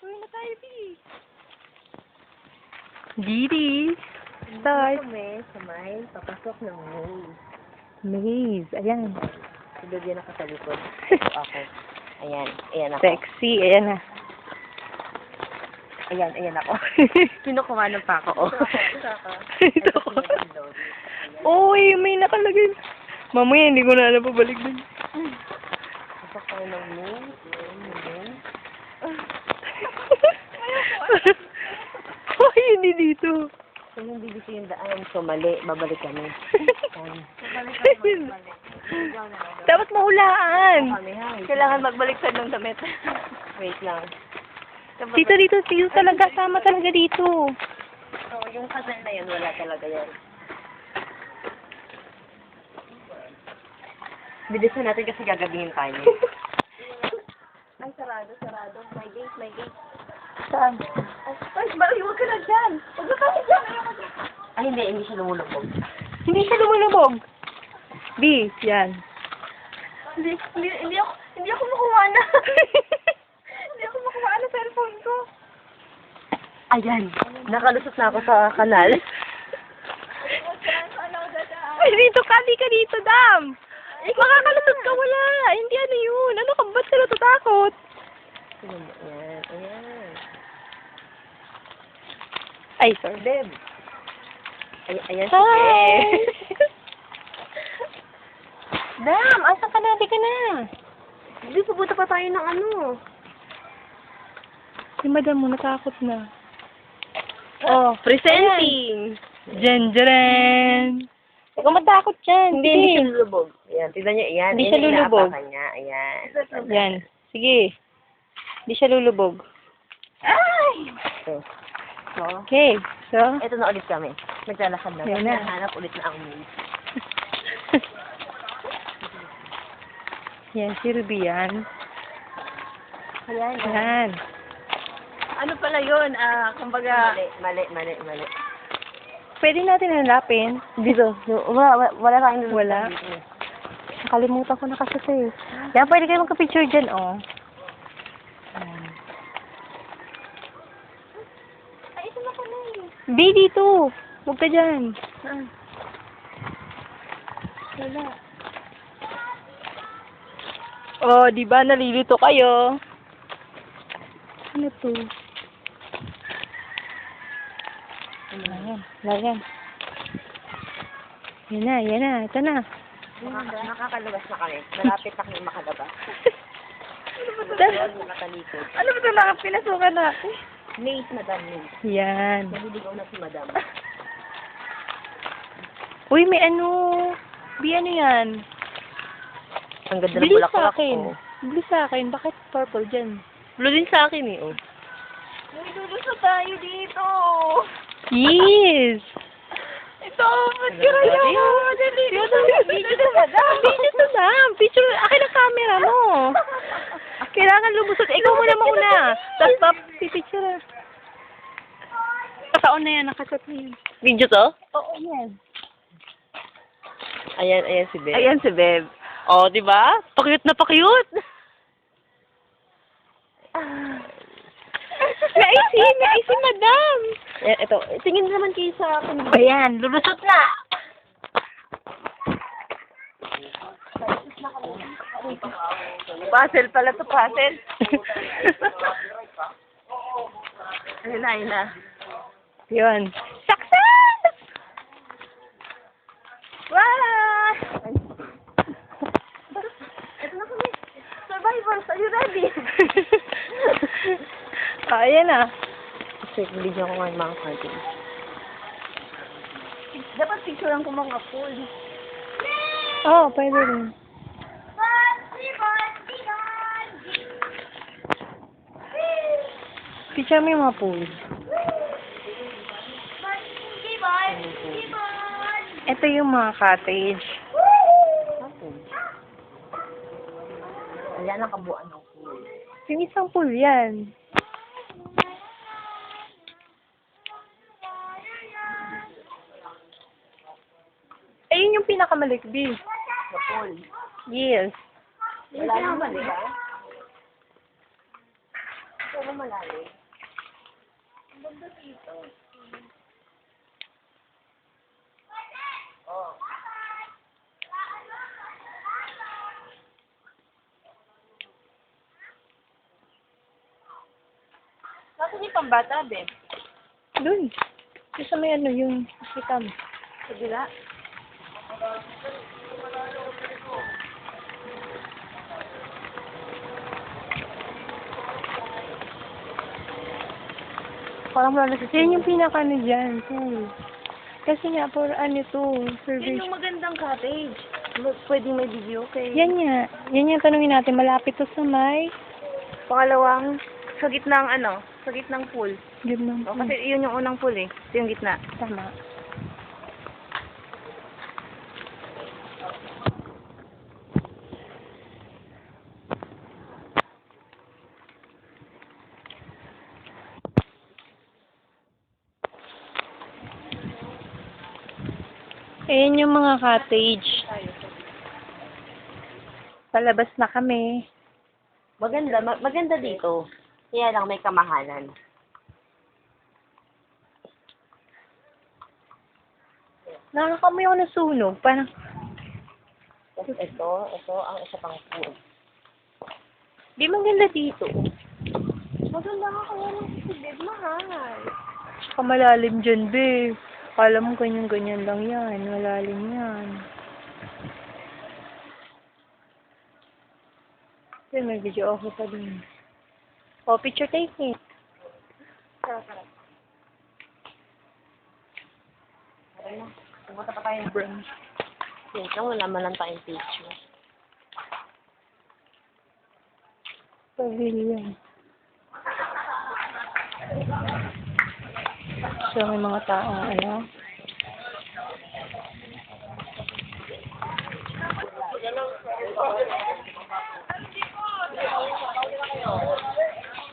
Uwi na tayo, B. Didi. Start. Kami sa may papasok ng maze. Maze. Ayan. Si Baby nakatalikod. Ako. Ayan. Ayan ako. Sexy. Ayan na. Ayan. Ayan ako. Kinukuha pa ako. Oh. Ito ko. Uy, may nakalagay. Mamaya, hindi ko na alam pabalik din. Pasok tayo ng maze. Uy, hindi dito. Kung hindi dito yung daan, so mali. Babalik kami. Dapat mahulaan. Kailangan magbaliktad ng damit. Wait lang. Dito talaga. Sama talaga dito. So, yung kasal na yun, wala talaga yan. Bilisan natin kasi gagabihin tayo. Ay, sarado. May gate. Saan? Ay, bali, huwag ka na dyan. Huwag ka na dyan. Ay, hindi siya lumulubog. Hindi siya lumulubog. B, yan. Hindi ako makuha na. Hindi ako makuha na cellphone ko. Ayan. Nakalusot na ako sa kanal. Ay, dito ka. Di ka dito, Dam. Makakalusot ka, wala. Hindi ano yun. Ano ka, ba't ka natatakot? Ayan. Ay, sorry. Beb. Ayan si Hi! Beb. Dam, asan ka na? Di ka na. Hindi, pupunta pa tayo ng ano. Si madam mo, natakot na. Oh, Presenting. Jen. Ikaw matakot dyan. Hindi siya lulubog. Ayan, tignan niyo, ayan. Hindi siya lulubog. Ayan. Yan. Sige. Hindi siya lulubog. Ay! So, Okay. So, eto na ulit kami. Naglalakad na. Yan na. Hanap ulit na ang maze. yan, si Ruby yan. Ayan. Yan. Ano pala yun? Kumbaga... Mali. Pwede natin hanapin. Dito. Wala tayong lulubog. Wala. Nakalimutan ko na kasi sa'yo. Yan, pwede kayo magka-picture dyan, oh. Yan. Ay, ito na pala eh. B, dito. Huwag ka dyan. Wala. Oh, di ba nalilito kayo? Ano to? Ayan. Yan na. Ito na. Nakakalabas na kami. Malapit na kami makalabas. Nakatalikod. Ano ba ito nakapinasukan natin? Maze, madam, maze. Yan. Naliligaw na si madam. Uy, may ano. B, ano yan? Ang ganda ng Bili sa bulaklak akin. ko. Bili sa akin. Bakit purple dyan? Blue din sa akin eh, oh. Nagdudusa tayo dito. Yes. Ito, ba't ka rin ako? Madali. Video na, madam. Picture. Akin ang camera mo. Kailangan lumusot. Ikaw muna mauna. Tapos pipicture. Kataon na yan. Nakasot na yan. Video to? Oo, yan. Ayan si Beb. Ayan si Beb. Oh, di ba? Pakiyot na pakiyot. Naisi, madam. Ito, tingin naman kayo sa akin. Ayan, lulusot na. Puzzle pala to, puzzle. Ayun na. Yun. Success! Wow! Ito na kami. Survivors, are you ready? Ayan na. Check video ko ngayon mga cartoon. Dapat picturean ko mga pool. Oo, pwede rin. Picture mo yung mga pool. Ito yung mga cottage. Ayan ang kabuuan ng pool. Yung isang pool yan. Ayun yung pinakamalikbi. Sa pool. Yes. Wala naman, di ba? Pero malalim. Nasaan yung pambata, be? Doon. Doon sa may ano yung kita mo. Sa bila? Parang wala na si Yan yung pinaka ano dyan. Pool. Kasi nga, for ano to, service. Yan yung magandang cottage. Pwedeng may video, okay? Yan nga. Yan yung tanungin natin. Malapit to sa may Pangalawang, sa gitnang ano, sa gitnang pool. gitnang O, pool. kasi yun yung unang pool eh. Ito yung gitna. Tama. Ayan yung mga cottage. Palabas na kami. Maganda dito. Kaya lang may kamahalan. Nakakamoy ako ng sunog. Parang, Tapos ito ang isa pang pool. di maganda dito. Maganda nga kaya lang si Beb, mahal. Saka malalim dyan, be. Kala mo ganyan-ganyan lang yan. Malalim yan. Kasi may video okay pa din. Oh, picture taking. Sarap. Okay na. Pumunta pa tayo ng Brunch. Yes, lang wala man lang tayong picture. Pavilion. So, may mga taong ano.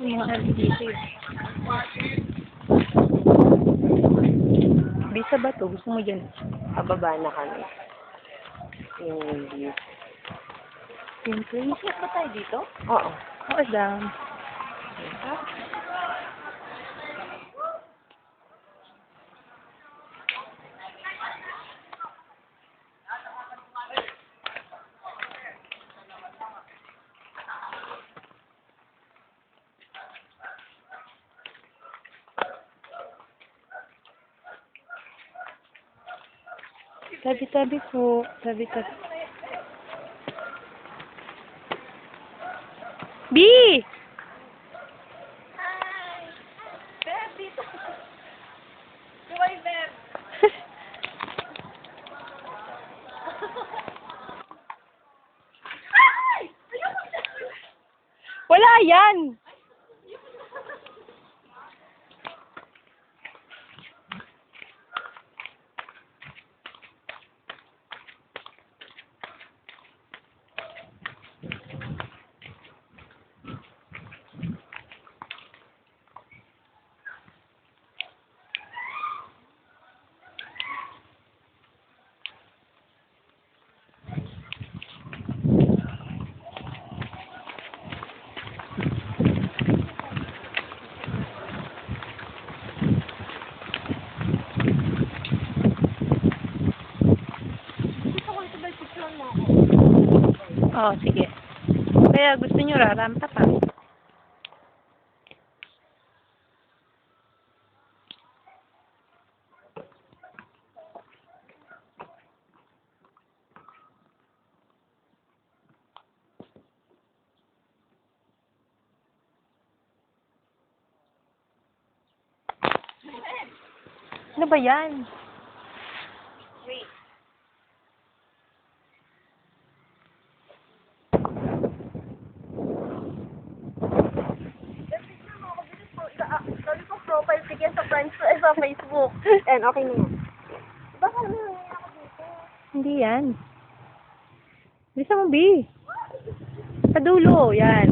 May mga LDC. Bisa ba to? Gusto mo dyan? Pababa na kami. Yung view. Yung place? Bakit ba tayo dito? Oo. Oo, down. Tabi-tabi po. Tabi-tabi. B! Beb, dito. Duway, Beb. Wala yan! Oo, sige. Kaya gusto nyo rarampa pa. Ano ba yan? Wait. Sabi ko profile pic yan sa friends sa Facebook. And okay na yan. Baka naman ako dito. Hindi yan. Bisa mo, B. Sa dulo, yan.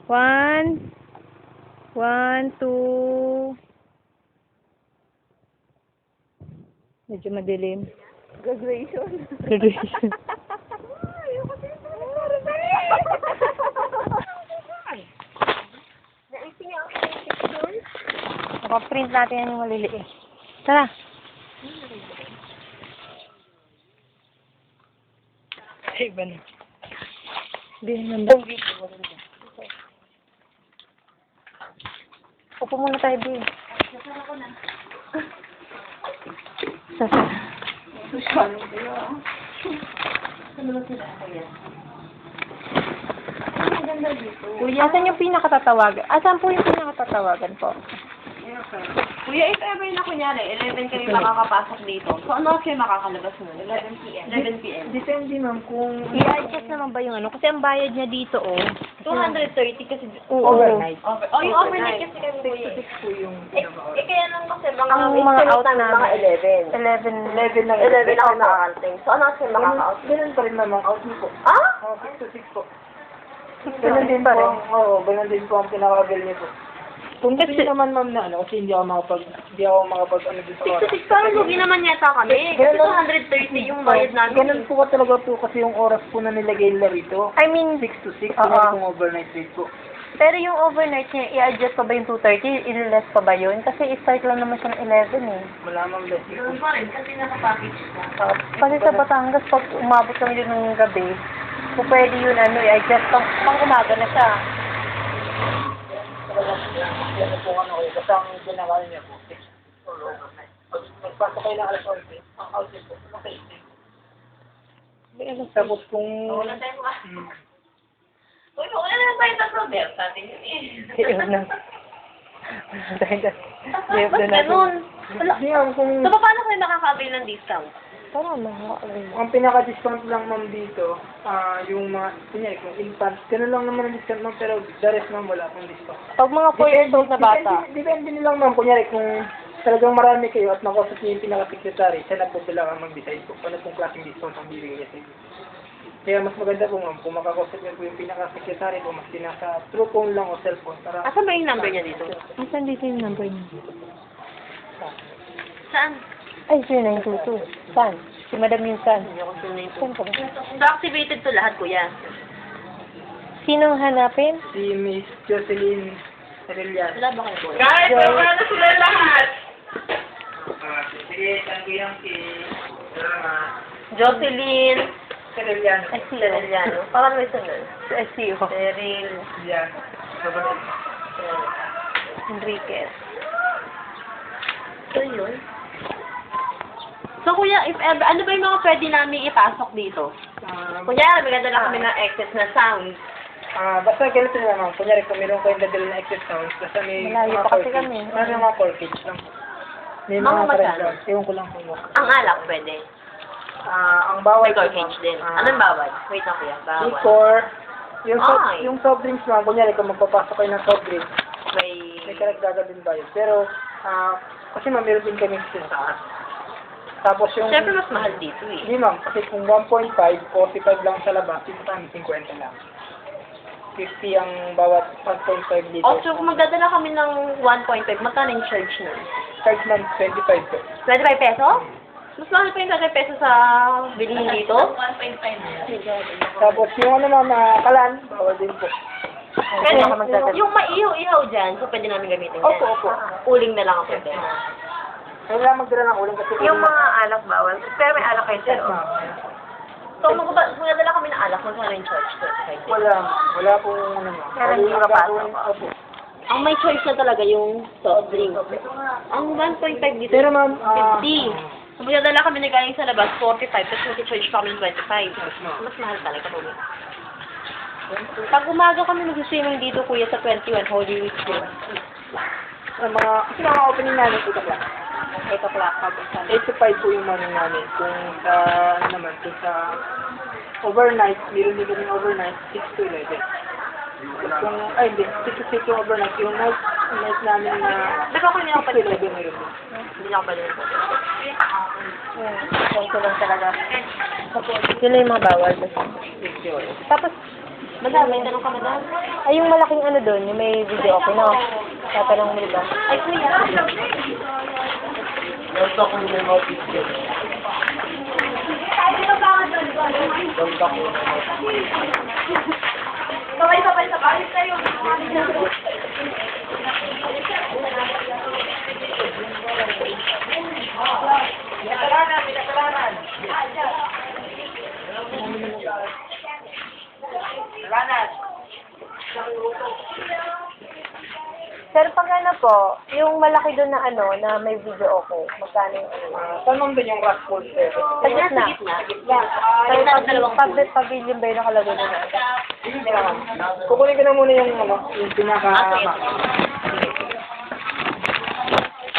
1, 1, 2. Medyo madilim. Graduation. Graduation. Ayoko din. Pa-print natin yan yung maliliit. Tara. Ay, ba na? Hindi naman. Upo muna tayo, Bi. Sasa. Kuya, asan yung pinakatatawagan? Asan po yung pinakatatawagan po? Kuya, if ever na kunyari, 11 kayo makakapasok dito. So, ano kayo makakalabas nun? 11 p.m. 11 p.m. Depende ma'am kung I-adjust naman ba yung ano? Kasi ang bayad niya dito, 230 kasi... overnight. yung overnight kasi kami, kuya. 6 po yung Kaya lang kasi mga... Ang mga out namin, namin. mga 11. 11 lang. 11 ako nakakating. So, ano kasi makaka-out? Ganun pa rin ma'am ang out niyo po. Ah? 6 to 6 po. Ganun din pa rin. Oo, ganun din po ang pinaka-avail niyo po. Kung gusto niyo naman ma'am na ano, kasi hindi ako makapag ano dito sa oras. 6 parang lugi naman yata kami. Kasi 230 yung bayad namin. Ganun po talaga po kasi yung oras po na nilagay nila rito. I mean, 6 to 6, Oo. kung overnight rate po. pero yung overnight niya, i-adjust pa ba yung 2:30? I-less pa ba yun? Kasi i-start lang naman siya ng 11 eh. Wala ma'am less. Ganun pa rin kasi naka-package na. Kasi sa Batangas, pag umabot kami dun ng gabi, kung pwede yun, ano, i-adjust pang umaga na siya. Yan po ano kayo, basta ang ginagawa niya po, 6 or overnight. Pag magpasok kayo ng alas 11, ang out din po, okay. Tapos kung... Wala tayo mga... Uy, wala na tayo sa Robert. Sa atin yun eh. Yun na. Ba't ganun? Wala. Hindi ma'am, kung... So, paano kayo makaka-avail ng discount? Parang makaka-avail. Ang pinaka-discount lang ma'am dito, yung mga, kunyari, kung infant, gano'n lang naman ang discount ma'am, pero the rest ma'am, wala akong discount. Pag mga 4 years old na bata, Depende nilang ma'am, kunyari, kung talagang marami kayo at nakausap niyo yung pinaka-secretary, siya na po sila ang mag-decide po kung ano pong klaseng discount ang bibigay niya sa inyo. Kaya mas maganda po ma'am, kung makakausap niyo po yung pinaka-secretary po, mas pinaka through phone lang o cellphone, para... Asan ba yung number niya dito? asan dito yung number niya? Saan? Ay, 0922. Saan? Si Madam yung saan? Hindi ako sure na ito. Saan ka ba? So, activated to lahat, kuya. Sinong hanapin? Si Miss Jocelyn Aurelian. Wala ba kayo, kuya? Guys, wala na sila lahat! Sige, tango yung si... Jocelyn. Aurelian. Seriliano. Parang may sunod. SEO. Seril. Yan. Enriquez. So, yun. So, kuya, if ever, ano ba yung mga pwede namin ipasok dito? Kuya, maganda lang kami ng excess na sound. Basta ganito na naman. Kunyari, kung meron kayong dadala na exit sounds, basta may Malayo mga pa kasi corkage. kami. May mga corkage lang. May Mga mga magkano? corkage. Ewan ko lang kung Ang alak, pwede. ang bawal May corkage din. Anong bawal? Wait lang, kuya. Bawal. Liquor. Ay. Yung soft drinks lang, kunyari, kung magpapasok kayo ng soft drinks, May... may karagdagan din ba yun. Pero, kasi ma'am, meron din kami sa taas. Tapos yung... Siyempre, mas mahal dito eh. Hindi ma'am, kasi kung 1.5, 45 lang sa labas, dito kami 50 lang. 50 ang bawat 1.5 liters. O, so kung magdadala kami ng 1.5, magkano yung charge nun? Charge ma'am, 25 po. 25 peso? Mas mahal pa yung 25 peso sa bilihin dito? 1.5 Tapos yung ano ma'am, kalan, bawal din po. Pwede ako magdadala. Yung maihaw-ihaw dyan, so pwede namin gamitin yan. Opo, opo. Uling na lang ang pwede. Kailangan magdala ng uling kasi... Yung mga alak bawal. Pero may alak kayo Yes, sa'yo. ma'am. So, kung magdadala kami ng alak, magkano yung charge? 25 Wala, wala pong ano ma'am. Pero hindi Ang papasok. gagawin- Opo. Ang may choice na talaga yung soft drink. Ang 1.5 dito, Pero ma'am, 50. Kung magdadala kami na galing sa labas, 45. Tapos mag-charge pa kami ng 25. Mas mahal talaga po. Pag umaga kami mag-swimming dito, kuya, sa 21, Holy Week yun. kasi mga opening namin 8 o'clock. 8 o'clock, habang 8 to 5 po yung morning namin. Kung sa, ano naman, kung sa overnight, meron din kami overnight, 6 to 11. Kung, ay hindi, 6 to 6 yung overnight. Yung night namin na Di ba kung hindi ako 6 to pwede? 11 meron din. Hindi ako pwede. Ito lang talaga. Yun lang yung mga bawal. Tapos, Madam, may tanong ka, madam? ay yung malaking ano doon, yung may video okay na. Tatanong mo diba? Ay, kuya. Ganda ko yung mga picture. Ganda ko. Sabay-sabay sa bahay kayo. po, yung malaki doon na ano, na may video ako, magkano yung ano? Saan naman doon yung rock pool, sir? Sa gitna. Pavilion ba yung nakalagay doon? Kukunin ko na muna yung, ano, yung pinaka...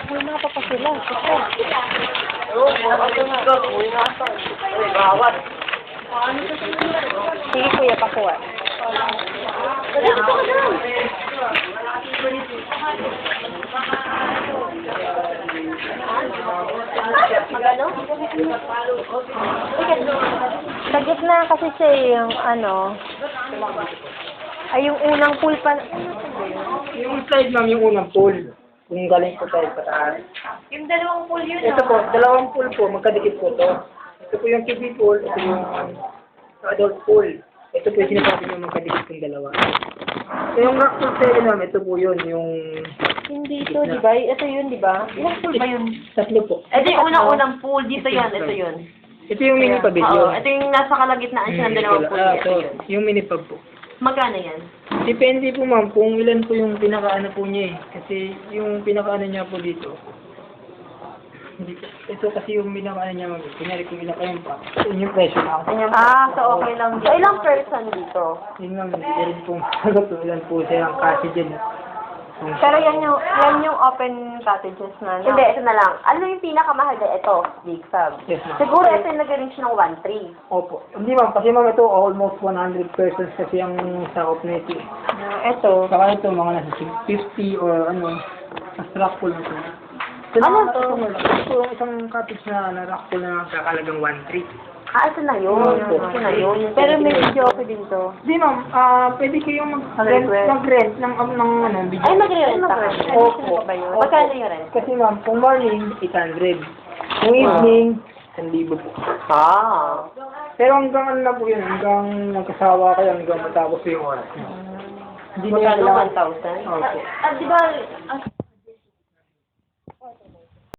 May mapa pa sila. Sige kuya, pakuha. Magano? Sa gitna kasi siya yung ano, ay yung unang pool pa. Yung slide, ma'am, yung unang pool. Kung galing po tayo sa taas. Yung dalawang pool yun, Ito po, dalawang pool po, magkadikit po to. Ito po yung kiddie pool, ito yung adult pool. Ito po yung sinasabi nyo magkadikit yung dalawa. So, yung rock pool sa ma'am, ito po yun, yung... Hindi ito, di ba? Ito yun, di ba? Ilang pool ba yun? Tatlo po. Ito yung unang-unang pool. Dito yun, ito yun. Ito yung mini Oo, pavilion. ito yung nasa kalagitnaan siya ng dalawang pool. Ito so, yun. yung mini pub po. Magkano yan? Depende po ma'am kung ilan po yung pinakaano po niya eh. Kasi yung pinakaano niya po dito. Hindi, ito kasi yung pinakaano niya ma'am. Kunyari kung ilan kayong pa. Yun yung presyo lang. So okay lang dito. Ilang person dito? Yun ma'am, hindi rin po masagot kung ilan po siya ang kasi dyan. Pero yan yung open cottages na. Hindi, ito na lang. Ano yung pinakamahal din? Ito, Big Fab. Yes ma'am. Siguro ito yung nag-range ng 1.3. Opo. Hindi ma'am, kasi ma'am ito almost 100 persons kasi ang sakop na ito. Ito. Saka ito mga nasa 50 or ano, mas rock pool na ito. Ano to? Ito yung isang cottage na rock pool na kakalagang 1.3. Ito na yun. Opo. Ito na yun. Pero may video ako din to. Hindi ma'am, pwede kayong Mag-rent. mag-rent ng ano, video. Ay, mag-rent ka. Opo. Ba yun? Opo. Magkano yung rent? Kasi ma'am, kung morning, 800. Kung evening, 1,000 po. Pero hanggang ano na po yun, hanggang magkasawa kayo, hanggang matapos po yung oras. Hindi na Magkano? kailangan. 1,000? Opo. Di ba,